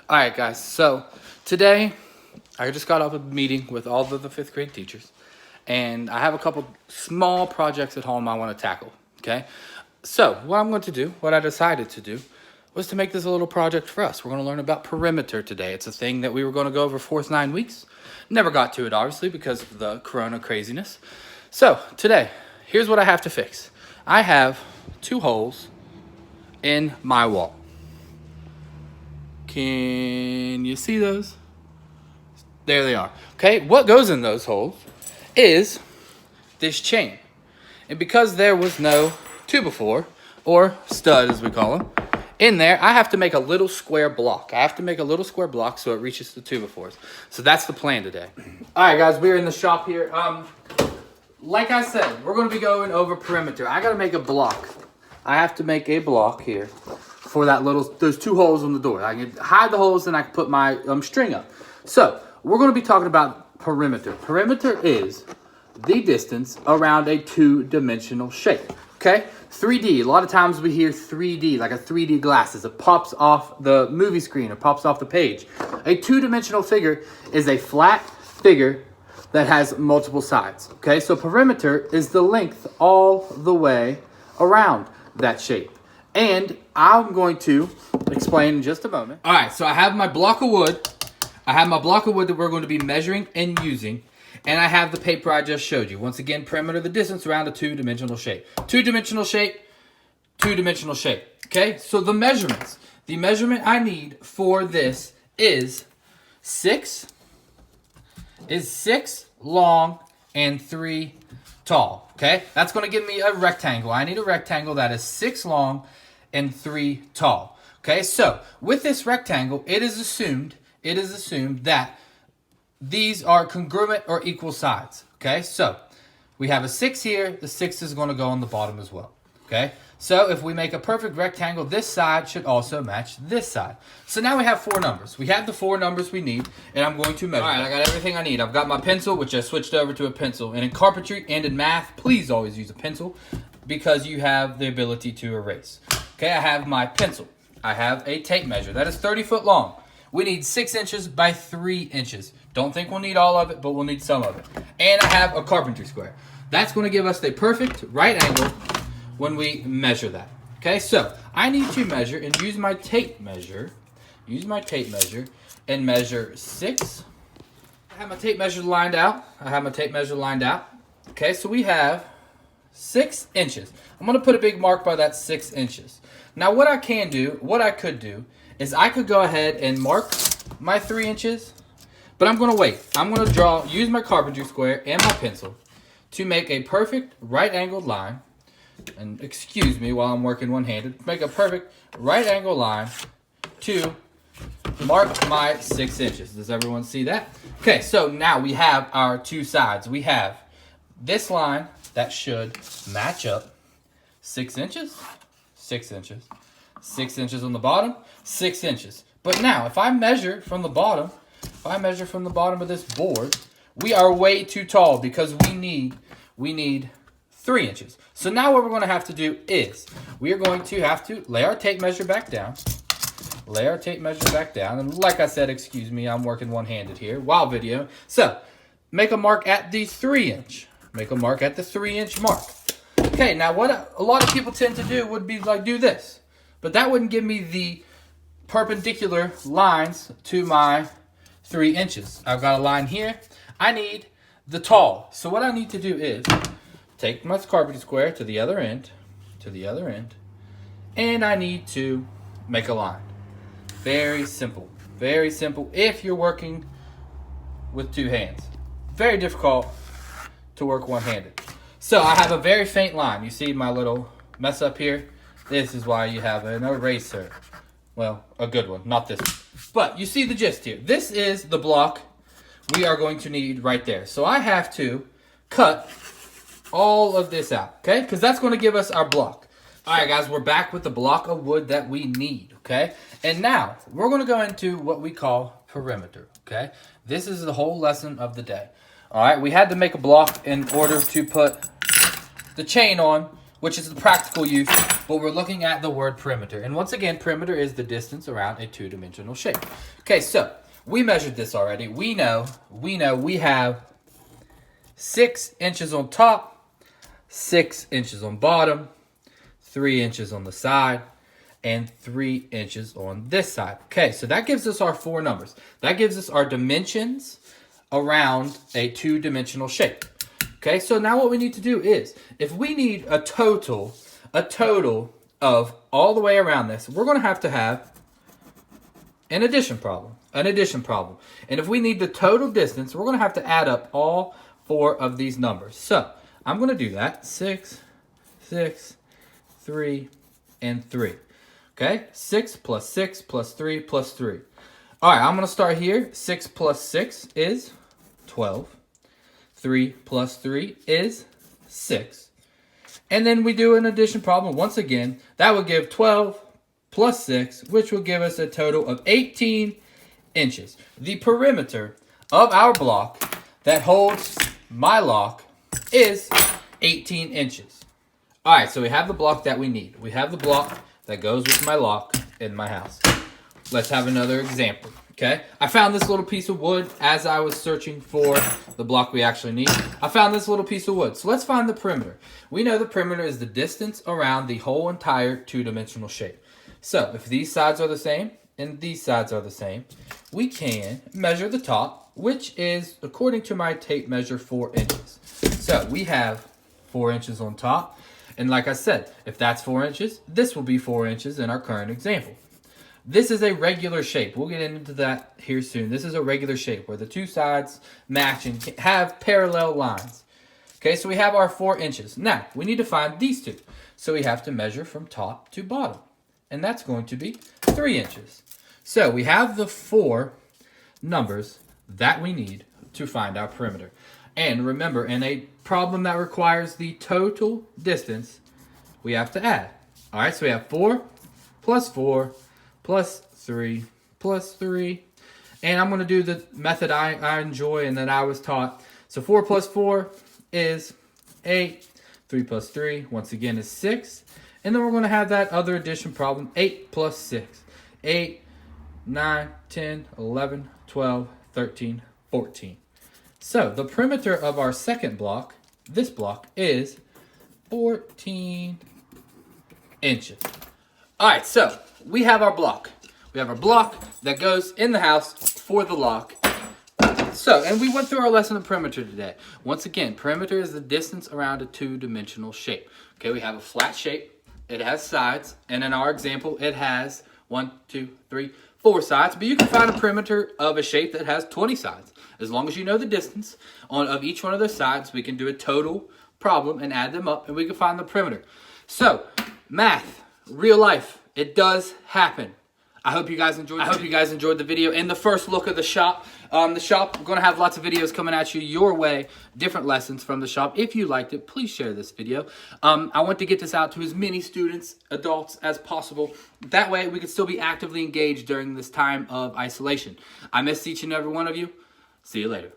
All right, guys. So today, I just got off a meeting with all of the fifth grade teachers, and I have a couple small projects at home I want to tackle. Okay. So what I'm going to do, what I decided to do, was to make this a little project for us. We're going to learn about perimeter today. It's a thing that we were going to go over for 9 weeks. Never got to it, obviously, because of the corona craziness. So today, here's what I have to fix. I have 2 holes in my wall. Can you see those? There they are. Okay, what goes in those holes is this chain. And because there was no 2x4, or stud as we call them, in there, I have to make a little square block. I have to make a little square block so it reaches the 2x4s. So that's the plan today. All right, guys, we're in the shop here. Like I said, we're going to be going over perimeter. I got to make a block. I have to make a block here for that those 2 holes on the door. I can hide the holes and I can put my string up. So we're going to be talking about perimeter. Perimeter is the distance around a 2-dimensional shape. Okay, 3D. A lot of times we hear 3D, like a 3D glasses. It pops off the movie screen. It pops off the page. A 2-dimensional figure is a flat figure that has multiple sides. Okay, so perimeter is the length all the way around that shape. And I'm going to explain in just a moment. All right, so I have my block of wood. I have my block of wood that we're going to be measuring and using. And I have the paper I just showed you. Once again, perimeter, the distance around a 2-dimensional shape. 2-dimensional shape, 2-dimensional shape. Okay, so the measurements. The measurement I need for this is 6 long and 3 tall. Okay, that's going to give me a rectangle. I need a rectangle that is 6 long and 3 tall. Okay, so with this rectangle, it is assumed that these are congruent or equal sides. Okay, so we have a 6 here. The 6 is going to go on the bottom as well. Okay, so if we make a perfect rectangle, this side should also match this side. So now we have 4 numbers. We have the 4 numbers we need, and I'm going to measure. All right, I got everything I need. I've got my pencil, which I switched over to a pencil. And in carpentry and in math, please always use a pencil because you have the ability to erase. Okay, I have my pencil. I have a tape measure. That is 30 foot long. We need 6 inches by 3 inches. Don't think we'll need all of it, but we'll need some of it. And I have a carpentry square. That's going to give us the perfect right angle when we measure that. Okay, so I need to measure and use my tape measure. And measure 6. I have my tape measure lined out. Okay, so we have 6 inches. I'm going to put a big mark by that 6 inches. Now what I could do is I could go ahead and mark my 3 inches, but I'm going to wait. I'm going to use my carpentry square and my pencil to make a perfect right angled line. And excuse me while I'm working one-handed. Make a perfect right angle line to mark my 6 inches. Does everyone see that? Okay, so now we have our 2 sides. We have this line that should match up 6 inches, 6 inches, 6 inches on the bottom, 6 inches. But now, if I measure from the bottom of this board, we are way too tall because we need 3 inches. So now what we're going to have to do is we are going to have to lay our tape measure back down. And like I said, excuse me, I'm working one-handed here while video. So make a mark at the 3-inch. Make a mark at the 3-inch mark. Okay, now what a lot of people tend to do would be like do this. But that wouldn't give me the perpendicular lines to my 3 inches. I've got a line here. I need the tall. So what I need to do is take my carpentry square to the other end, and I need to make a line. Very simple if you're working with 2 hands. Very difficult to work one-handed. So I have a very faint line. You see my little mess up here? This is why you have an eraser. Well, a good one, not this one. But you see the gist here. This is the block we are going to need right there. So I have to cut all of this out, okay? Because that's going to give us our block. All right, guys, we're back with the block of wood that we need, okay? And now we're going to go into what we call perimeter, okay? This is the whole lesson of the day. All right, we had to make a block in order to put the chain on which is the practical use, but we're looking at the word perimeter. And once again, perimeter is the distance around a two-dimensional shape. Okay, so we measured this already. We know we have 6 inches on top, 6 inches on bottom, 3 inches on the side, and 3 inches on this side. Okay, so that gives us our 4 numbers. That gives us our dimensions around a two-dimensional shape. Okay, so now what we need to do is, if we need a total of all the way around this, we're going to have an addition problem. And if we need the total distance, we're going to have to add up all 4 of these numbers. So I'm going to do that. 6, 6, 3, and 3. Okay, 6 plus 6 plus 3 plus 3. All right, I'm going to start here. 6 plus 6 is 12. 3 plus 3 is 6. And then we do an addition problem once again. That would give 12 plus 6, which will give us a total of 18 inches. The perimeter of our block that holds my lock is 18 inches. All right, so we have the block that we need. We have the block that goes with my lock in my house. Let's have another example, okay? I found this little piece of wood as I was searching for the block we actually need. I found this little piece of wood. So let's find the perimeter. We know the perimeter is the distance around the whole entire two-dimensional shape. So if these sides are the same and these sides are the same, we can measure the top, which is, according to my tape measure, 4 inches. So we have 4 inches on top. And like I said, if that's 4 inches, this will be 4 inches in our current example. This is a regular shape. We'll get into that here soon. This is a regular shape where the two sides match and have parallel lines. Okay, so we have our 4 inches. Now, we need to find these two. So we have to measure from top to bottom. And that's going to be 3 inches. So we have the 4 numbers that we need to find our perimeter. And remember, in a problem that requires the total distance, we have to add. All right, so we have 4 plus 4 plus 3 plus 3. And I'm going to do the method I enjoy and that I was taught. So 4 plus 4 is 8. 3 plus 3, once again, is 6. And then we're going to have that other addition problem, 8 plus 6. 8, 9, 10, 11, 12, 13, 14. So the perimeter of our second block, this block, is 14 inches. All right, so we have our block. We have our block that goes in the house for the lock. So, and we went through our lesson on perimeter today. Once again, perimeter is the distance around a two-dimensional shape. Okay, we have a flat shape. It has sides, and in our example, it has 1, 2, 3, 4 sides. But you can find a perimeter of a shape that has 20 sides. As long as you know the distance of each one of those sides, we can do a total problem and add them up, and we can find the perimeter. So, math, real life, it does happen. I hope you guys enjoyed the video and the first look of the shop. We're going to have lots of videos coming at you your way, different lessons from the shop. If you liked it, please share this video. I want to get this out to as many students, adults as possible. That way we can still be actively engaged during this time of isolation. I miss each and every one of you. See you later.